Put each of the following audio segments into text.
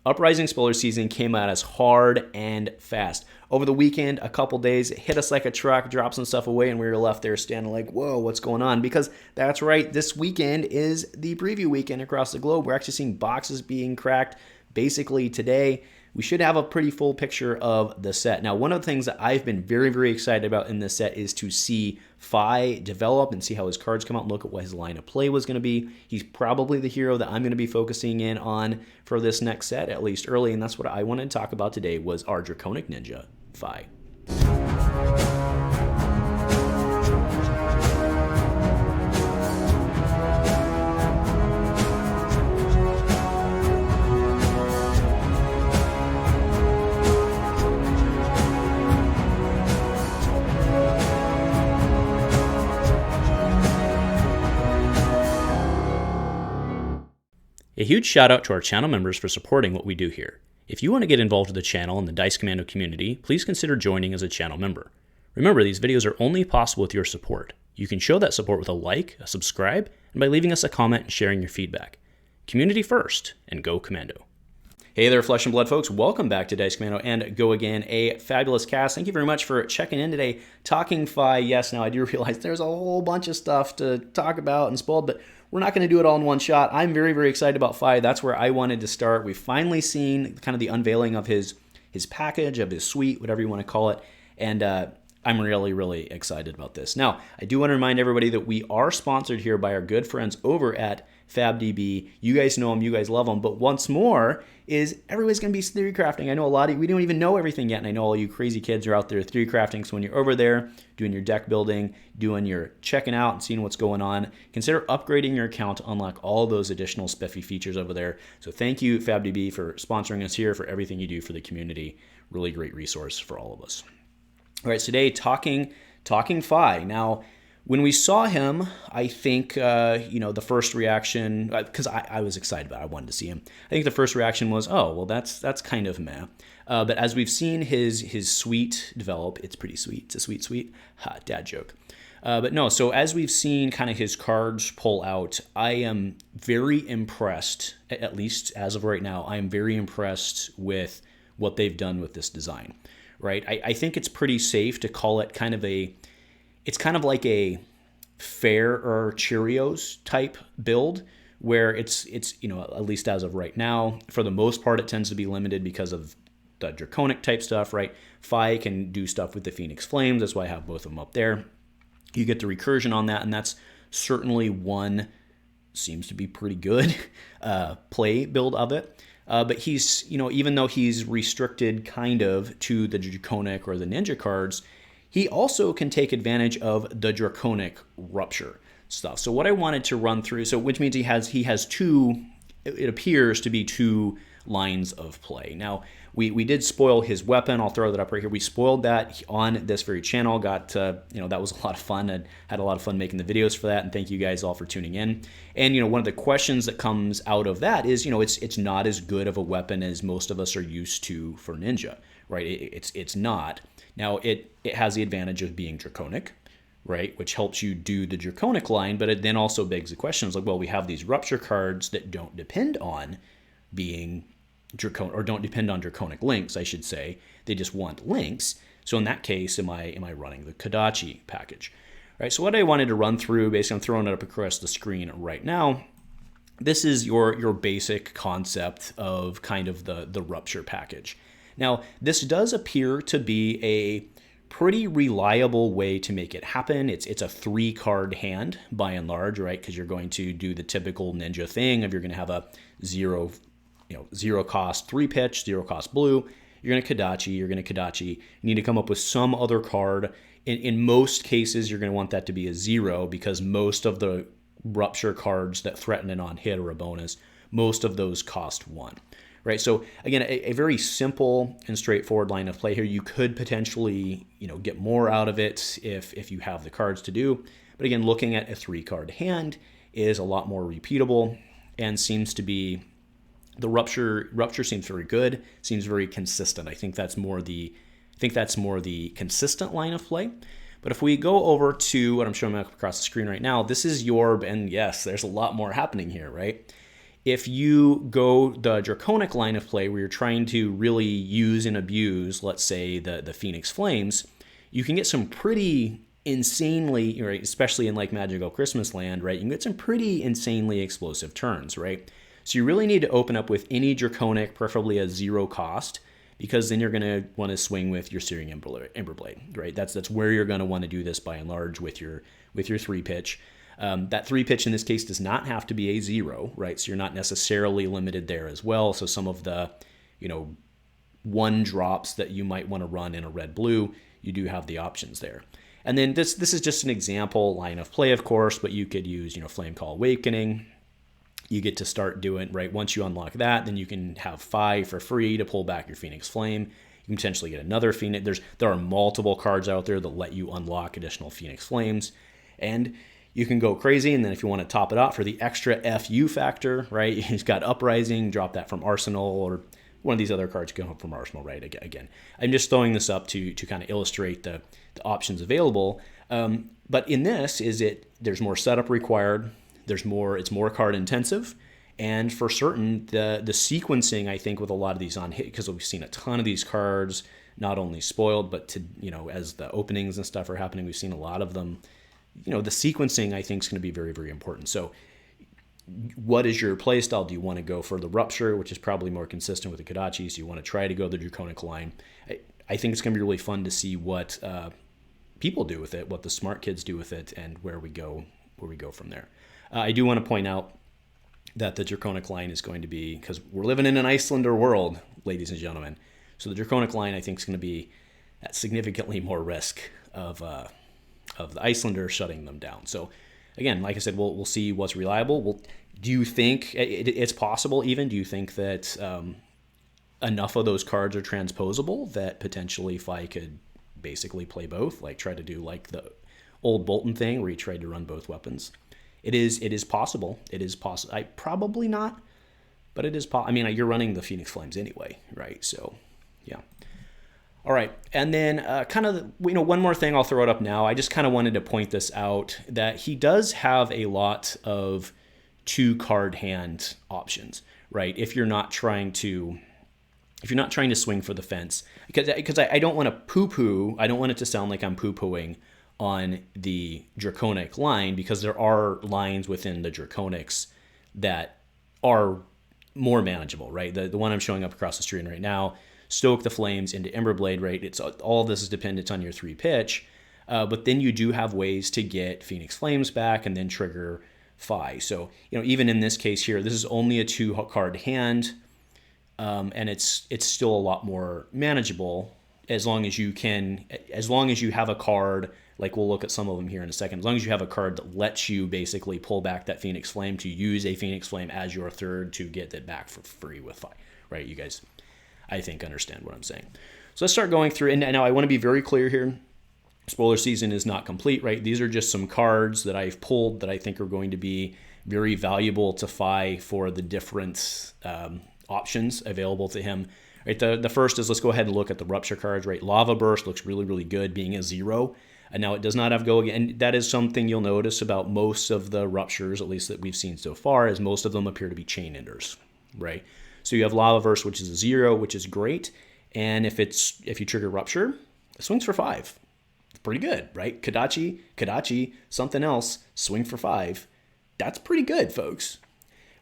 Uprising spoiler season came at us hard and fast. Over the weekend, a couple days, it hit us like a truck, dropped some stuff away, and we were left there standing like, whoa, what's going on? Because that's right, this weekend is the preview weekend across the globe. We're actually seeing boxes being cracked basically today. We should have a pretty full picture of the set. Now, one of the things that I've been very, very excited about in this set is to see Fi develop and see how his cards come out and look at what his line of play was going to be. He's probably the hero that I'm going to be focusing in on for this next set, at least early, and that's what I wanted to talk about today was our Draconic Ninja, Fi. A huge shout out to our channel members for supporting what we do here. If you want to get involved with the channel and the Dice Commando community, please consider joining as a channel member. Remember, these videos are only possible with your support. You can show that support with a like, a subscribe, and by leaving us a comment and sharing your feedback. Community first, and go Commando. Hey there, Flesh and Blood folks. Welcome back to Dice Commando and Go Again, a fabulous cast. Thank you very much for checking in today. Talking Fi, yes, now I do realize there's a whole bunch of stuff to talk about and spoil, but we're not going to do it all in one shot. I'm very, very excited about Fi. That's where I wanted to start. We've finally seen kind of the unveiling of his package, of his suite, whatever you want to call it, and I'm really, really excited about this. Now, I do want to remind everybody that we are sponsored here by our good friends over at FabDB. You guys know them, you guys love them, but once more is everybody's going to be theory crafting. I know a lot of we don't even know everything yet, and I know all you crazy kids are out there theory crafting, so when you're over there doing your deck building, doing your checking out and seeing what's going on, consider upgrading your account to unlock all those additional spiffy features over there. So thank you, FabDB, for sponsoring us here, for everything you do for the community. Really great resource for all of us. All right, so today, talking Fi. Now, when we saw him, I think, the first reaction, because I was excited about it, I wanted to see him. I think the first reaction was, oh, well, that's kind of meh. But as we've seen his suite develop, it's pretty sweet. It's a sweet suite. Ha, dad joke. But no, so as we've seen kind of his cards pull out, I am very impressed, at least as of right now, I am very impressed with what they've done with this design, right? I think it's pretty safe to call it it's kind of like a Fair or Cheerios type build, where it's at least as of right now, for the most part, it tends to be limited because of the Draconic type stuff, right? Fi can do stuff with the Phoenix Flames. That's why I have both of them up there. You get the recursion on that, and that's certainly one, seems to be pretty good play build of it. But he's, even though he's restricted kind of to the Draconic or the Ninja cards, he also can take advantage of the Draconic Rupture stuff. So what I wanted to run through, which means he has two, it appears to be two lines of play. Now, we did spoil his weapon. I'll throw that up right here. We spoiled that on this very channel. Got, that was a lot of fun. I had a lot of fun making the videos for that, and thank you guys all for tuning in. And, one of the questions that comes out of that is, it's not as good of a weapon as most of us are used to for Ninja, right? It's not. Now, it has the advantage of being Draconic, right, which helps you do the Draconic line, but it then also begs the question, like, well, we have these Rupture cards that don't depend on being Draconic, or don't depend on Draconic links, I should say. They just want links. So in that case, am I running the Kodachi package? All right, so what I wanted to run through, basically I'm throwing it up across the screen right now. This is your basic concept of kind of the Rupture package. Now, this does appear to be a pretty reliable way to make it happen. It's a 3-card hand by and large, right? Because you're going to do the typical Ninja thing of you're going to have a zero cost 3-pitch, 0 cost blue. You're going to Kodachi. You need to come up with some other card. In most cases, you're going to want that to be a 0 because most of the Rupture cards that threaten an on-hit or a bonus, most of those cost 1. Right, so again, a very simple and straightforward line of play here. You could potentially, get more out of it if you have the cards to do. But again, looking at a 3-card hand is a lot more repeatable and seems to be the Rupture seems very good, seems very consistent. I think that's more the consistent line of play. But if we go over to what I'm showing across the screen right now, this is and yes, there's a lot more happening here, right? If you go the Draconic line of play where you're trying to really use and abuse, let's say, the Phoenix Flames, you can get some pretty insanely, right, especially in like Magical Christmas Land, right, you can get some pretty insanely explosive turns, right? So you really need to open up with any Draconic, preferably at 0 cost, because then you're going to want to swing with your Searing Emberblade, right? That's where you're going to want to do this by and large with your 3-pitch. That 3-pitch in this case does not have to be a 0, right? So you're not necessarily limited there as well. So some of the, 1 drops that you might want to run in a red-blue, you do have the options there. And then this is just an example line of play, of course, but you could use, Flame Call Awakening. You get to start doing, right, once you unlock that, then you can have 5 for free to pull back your Phoenix Flame. You can potentially get another Phoenix. There are multiple cards out there that let you unlock additional Phoenix Flames. And you can go crazy, and then if you want to top it off for the extra FU factor, right, you've got Uprising, drop that from Arsenal, or one of these other cards can come from Arsenal, right? Again, I'm just throwing this up to kind of illustrate the options available. But in this, there's more setup required. It's more card intensive, and for certain, the sequencing, I think, with a lot of these on hit, because we've seen a ton of these cards not only spoiled, but as the openings and stuff are happening, we've seen a lot of them. The sequencing, I think, is going to be very, very important. So what is your play style? Do you want to go for the Rupture, which is probably more consistent with the Kodachi? So you want to try to go the Draconic line. I think it's going to be really fun to see what people do with it, what the smart kids do with it, and where we go from there. I do want to point out that the Draconic line is going to be, because we're living in an Icelander world, ladies and gentlemen. So the Draconic line, I think, is going to be at significantly more risk of the Icelander shutting them down. So again, like I said, we'll see what's reliable. Do you think it's possible even? Do you think that enough of those cards are transposable that potentially Fi could basically play both, like try to do like the old Boltyn thing where he tried to run both weapons? It is possible. It is possible. Probably not, but it is possible. I mean, you're running the Phoenix Flames anyway, right? So, yeah. All right, and then one more thing I'll throw it up now. I just kind of wanted to point this out, that he does have a lot of 2-card hand options, right? If you're not trying to swing for the fence, because I don't want to poo-poo. I don't want it to sound like I'm poo-pooing on the Draconic line, because there are lines within the Draconics that are more manageable, right? The one I'm showing up across the screen right now, stoke the flames into Emberblade, right? It's all of this is dependent on your 3-pitch, but then you do have ways to get Phoenix Flames back and then trigger Fi. So even in this case here, this is only a 2-card hand, and it's still a lot more manageable as long as you have a card. Like we'll look at some of them here in a second. As long as you have a card that lets you basically pull back that Phoenix Flame to use a Phoenix Flame as your 3rd to get it back for free with Fi, right? You guys, I think, understand what I'm saying. So let's start going through. And now I want to be very clear here. Spoiler season is not complete, right? These are just some cards that I've pulled that I think are going to be very valuable to Fi for the different options available to him. Right, the first is, let's go ahead and look at the Rupture cards, right? Lava Burst looks really, really good being a 0. And now it does not have Go Again. And that is something you'll notice about most of the Ruptures, at least that we've seen so far, is most of them appear to be Chain Enders, right? So you have Lava Burst, which is a 0, which is great. And if you trigger Rupture, it swings for 5. It's pretty good, right? Kodachi, something else, swing for 5. That's pretty good, folks.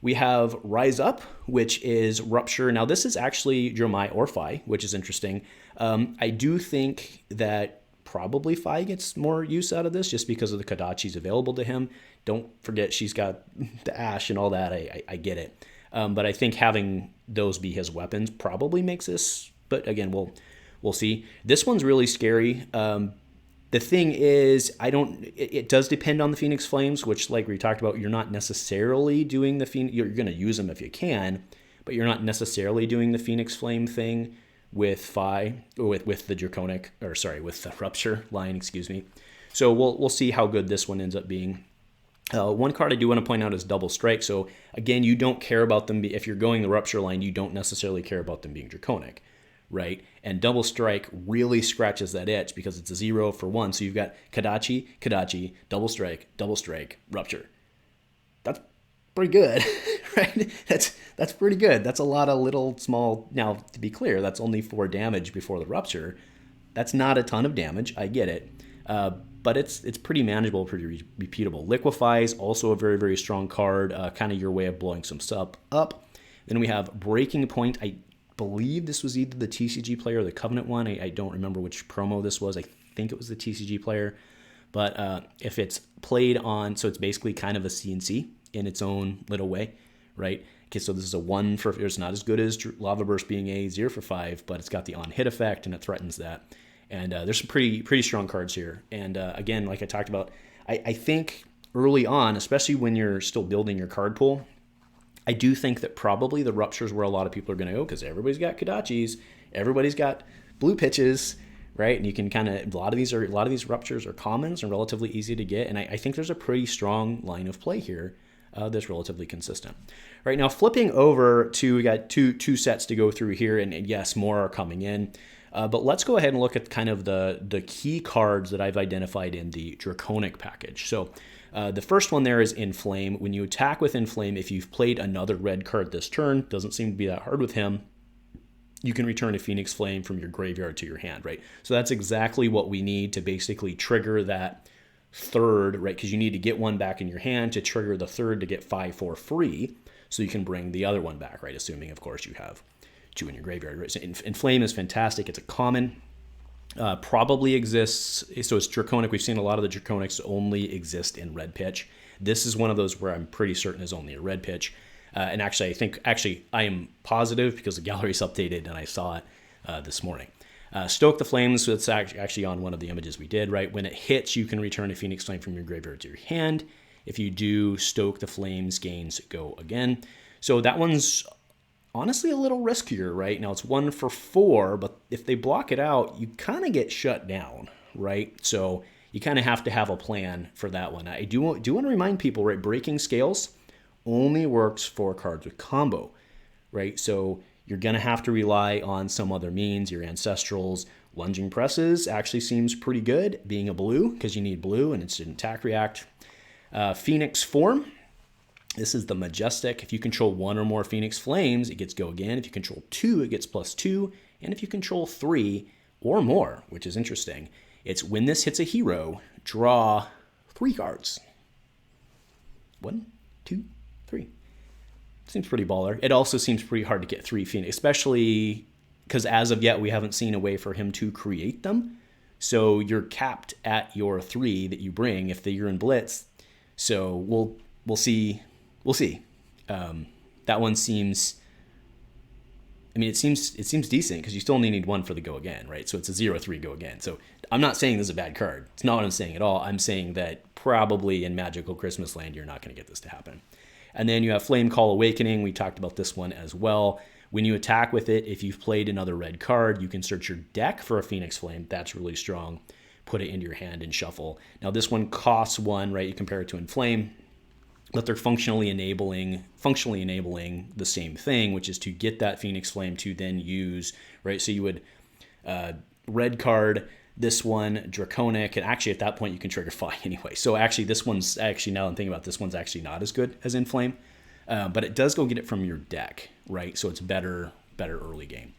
We have Rise Up, which is Rupture. Now, this is actually Jomai or Fi, which is interesting. I do think that probably Fi gets more use out of this just because of the Kodachis available to him. Don't forget she's got the Ash and all that. I get it. But I think having those be his weapons probably makes this. But again, we'll see. This one's really scary. The thing is, it does depend on the Phoenix Flames, which, like we talked about, you're not necessarily doing the Phoenix. You're going to use them if you can, but you're not necessarily doing the Phoenix Flame thing with Fi, or with the Draconic, with the Rupture line, excuse me. So we'll see how good this one ends up being. One card I do want to point out is Double Strike. So again, you don't care about them. If you're going the Rupture line, you don't necessarily care about them being Draconic, right? And Double Strike really scratches that itch because it's a 0 for 1. So you've got Kodachi, Double Strike, Rupture. That's pretty good, right? That's pretty good. That's a lot of little small. Now, to be clear, that's only 4 damage before the Rupture. That's not a ton of damage. I get it. But it's pretty manageable, pretty repeatable. Liquefies, also a very, very strong card, kind of your way of blowing some stuff up. Then we have Breaking Point. I believe this was either the TCG player or the Covenant one. I don't remember which promo this was. I think it was the TCG player. But if it's played on, so it's basically kind of a CNC in its own little way, right? Okay, so this is a 1 for, it's not as good as Lava Burst being a 0 for 5, but it's got the on-hit effect and it threatens that. And there's some pretty strong cards here. And again, like I talked about, I think early on, especially when you're still building your card pool, I do think that probably the Rupture is where a lot of people are going to go because everybody's got Kodachis, everybody's got blue pitches, right? And you can kind of, a lot of these Ruptures are commons and relatively easy to get. And I think there's a pretty strong line of play here that's relatively consistent. Right now, flipping over to, we got two sets to go through here, and yes, more are coming in. But let's go ahead and look at kind of the key cards that I've identified in the Draconic package. So the first one there is Inflame. When you attack with Inflame, if you've played another red card this turn, doesn't seem to be that hard with him, you can return a Phoenix Flame from your graveyard to your hand, right? So that's exactly what we need to basically trigger that third, right? Because you need to get one back in your hand to trigger the third to get 5 for free, so you can bring the other one back, right? Assuming, of course, you have 2 in your graveyard, right? So Inflame is fantastic. It's a common. Probably exists. So it's Draconic. We've seen a lot of the Draconics only exist in red pitch. This is one of those where I'm pretty certain is only a red pitch. And actually, I am positive because the gallery's updated and I saw it this morning. Stoke the Flames, so it's actually on one of the images we did, right? When it hits, you can return a Phoenix Flame from your graveyard to your hand. If you do, Stoke the Flames gains go again. So that one's honestly a little riskier, right? Now it's 1 for 4, but if they block it out, you kind of get shut down, right? So you kind of have to have a plan for that one. I do want to remind people, right? Breaking Scales only works for cards with combo, right? So you're going to have to rely on some other means, your Ancestrals. Lunging Presses actually seems pretty good, being a blue, because you need blue and it's an attack react. Phoenix Form. This is the Majestic. If you control 1 or more Phoenix Flames, it gets go again. If you control 2, it gets +2. And if you control 3 or more, which is interesting, it's when this hits a hero, draw 3 cards. 1, 2, 3. Seems pretty baller. It also seems pretty hard to get 3 Phoenix, especially because as of yet, we haven't seen a way for him to create them. So you're capped at your 3 that you bring if you're in Blitz. So we'll see. We'll see. That one seems, I mean, it seems decent because you still only need 1 for the go again, right? So it's a 0/3 go again. So I'm not saying this is a bad card. It's not what I'm saying at all. I'm saying that probably in Magical Christmas Land, you're not going to get this to happen. And then you have Flame Call Awakening. We talked about this one as well. When you attack with it, if you've played another red card, you can search your deck for a Phoenix Flame. That's really strong. Put it into your hand and shuffle. Now this one costs 1, right? You compare it to Inflame. But they're functionally enabling the same thing, which is to get that Phoenix Flame to then use, right? So you would red card this one, Draconic, and actually at that point you can trigger 5 anyway. So actually this one's actually, now I'm thinking about this one's actually not as good as Inflame, but it does go get it from your deck, right? So it's better early game.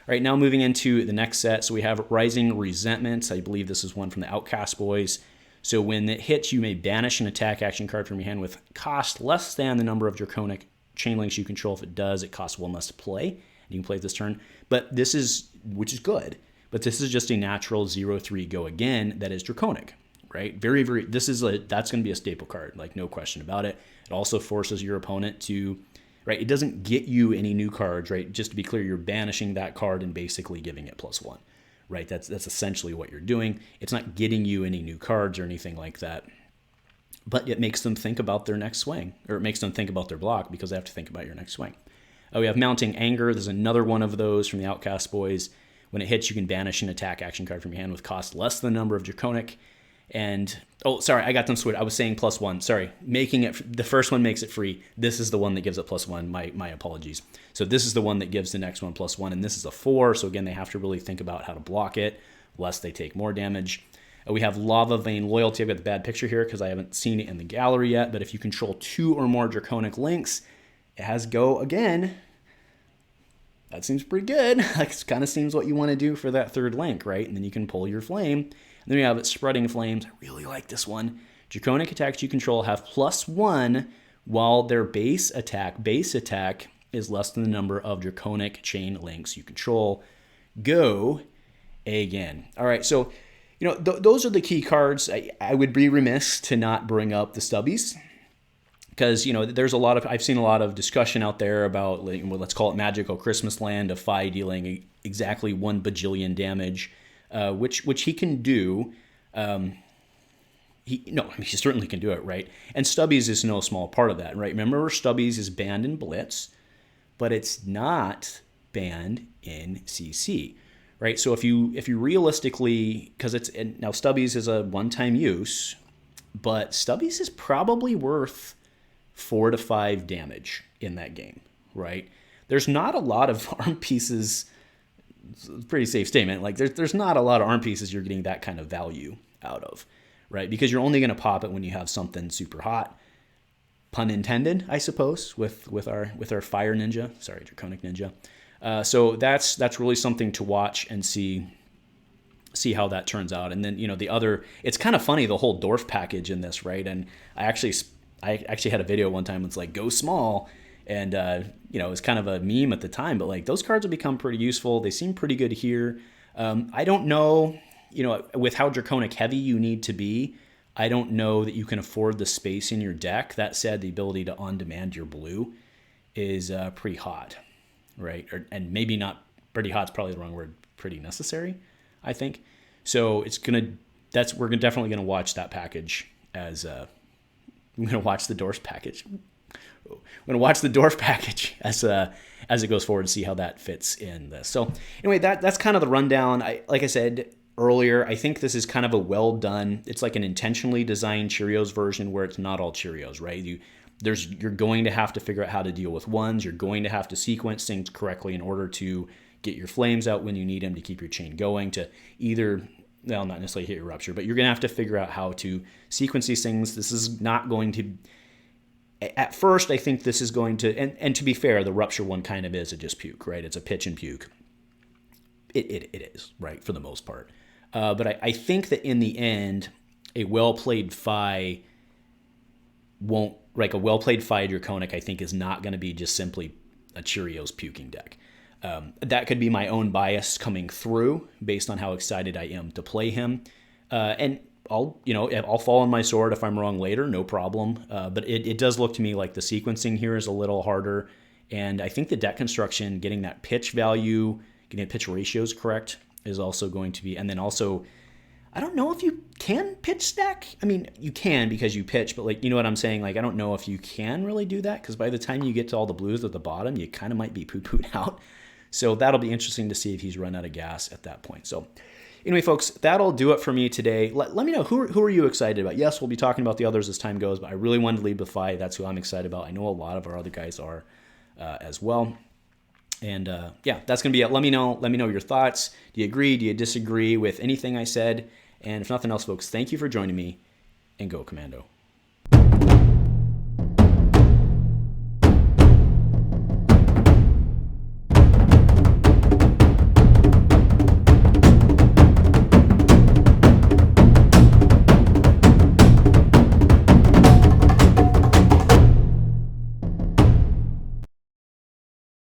All right, now moving into the next set. So we have Rising Resentment. I believe this is one from the Outcast Boys. So when it hits, you may banish an attack action card from your hand with cost less than the number of Draconic chain links you control. If it does, it costs 1 less to play. And you can play it this turn. But this is, which is good, but this is just a natural 0/3 go again that is Draconic, right? Very, that's going to be a staple card, like no question about it. It also forces your opponent to, right? It doesn't get you any new cards, right? Just to be clear, you're banishing that card and basically giving it +1. Right, that's essentially what you're doing. It's not getting you any new cards or anything like that, but it makes them think about their next swing, or it makes them think about their block because they have to think about your next swing. We have Mounting Anger. There's another one of those from the Outcast Boys. When it hits, you can banish an attack action card from your hand with cost less than the number of Draconic. And, oh, sorry, I got them switched. I was saying +1. Sorry, making it, the first one makes it free. This is the one that gives it +1. My apologies. So this is the one that gives the next one +1, and this is a 4. So again, they have to really think about how to block it, lest they take more damage. We have Lava Vein Loyalty. I've got the bad picture here because I haven't seen it in the gallery yet, but if you control 2 or more Draconic links, It has Go again. That seems pretty good. That kind of seems what you want to do for that third link, right? And then you can pull your flame. And then you have it Spreading Flames. I really like this one. Draconic attacks you control have +1 while their base attack is less than the number of Draconic chain links you control. Go again. All right, so those are the key cards. I would be remiss to not bring up the stubbies, because there's I've seen a lot of discussion out there about, let's call it magical Christmas land of Fi dealing exactly 1 bajillion damage, which he can do. He certainly can do it, right? And stubbies is no small part of that, right? Remember, stubbies is banned in Blitz, but it's not banned in CC, right? So if you realistically, because now stubbies is a one-time use, but stubbies is probably worth 4 to 5 damage in that game, right? There's not a lot of arm pieces. It's a pretty safe statement. Like there's not a lot of arm pieces you're getting that kind of value out of, right? Because you're only going to pop it when you have something super hot. Pun intended, I suppose, with our fire ninja. Sorry, Draconic Ninja. So that's really something to watch and see how that turns out. And then it's kind of funny, the whole dwarf package in this, right? And I actually had a video one time that's like, go small, and it was kind of a meme at the time, but like those cards have become pretty useful. They seem pretty good here. I don't know, with how Draconic heavy you need to be, I don't know that you can afford the space in your deck. That said, the ability to on-demand your blue is pretty hot, right? And maybe not pretty hot is probably the wrong word. Pretty necessary, I think. So we're definitely gonna watch that package as I'm gonna watch the dwarf package. I'm gonna watch the dwarf package as it goes forward and see how that fits in this. So anyway, that's kind of the rundown. Like I said earlier, I think this is kind of a well done. It's like an intentionally designed Cheerios version where it's not all Cheerios, right? You're going to have to figure out how to deal with ones. You're going to have to sequence things correctly in order to get your flames out when you need them to keep your chain going, to either, well, not necessarily hit your Rupture, but you're going to have to figure out how to sequence these things. This is not going to, at first, I think this is going to, and to be fair, the Rupture one kind of is a just puke, right? It's a pitch and puke. It is, right, for the most part. But I think that in the end, a well-played Fi won't, like a well-played Fi Draconic, I think is not going to be just simply a Cheerios puking deck. That could be my own bias coming through based on how excited I am to play him. And I'll fall on my sword if I'm wrong later, no problem. But it does look to me like the sequencing here is a little harder. And I think the deck construction, getting that pitch value, getting the pitch ratios correct is also going to be, and then also, I don't know if you can pitch stack. I mean, you can because you pitch, but like, you know what I'm saying? Like, I don't know if you can really do that, because by the time you get to all the blues at the bottom, you kind of might be poo-pooed out. So that'll be interesting to see if he's run out of gas at that point. So anyway, folks, that'll do it for me today. Let me know, who are you excited about? Yes, we'll be talking about the others as time goes, but I really wanted to lead with Fi. That's who I'm excited about. I know a lot of our other guys are as well. And that's going to be it. Let me know your thoughts. Do you agree? Do you disagree with anything I said? And if nothing else, folks, thank you for joining me, and go Commando.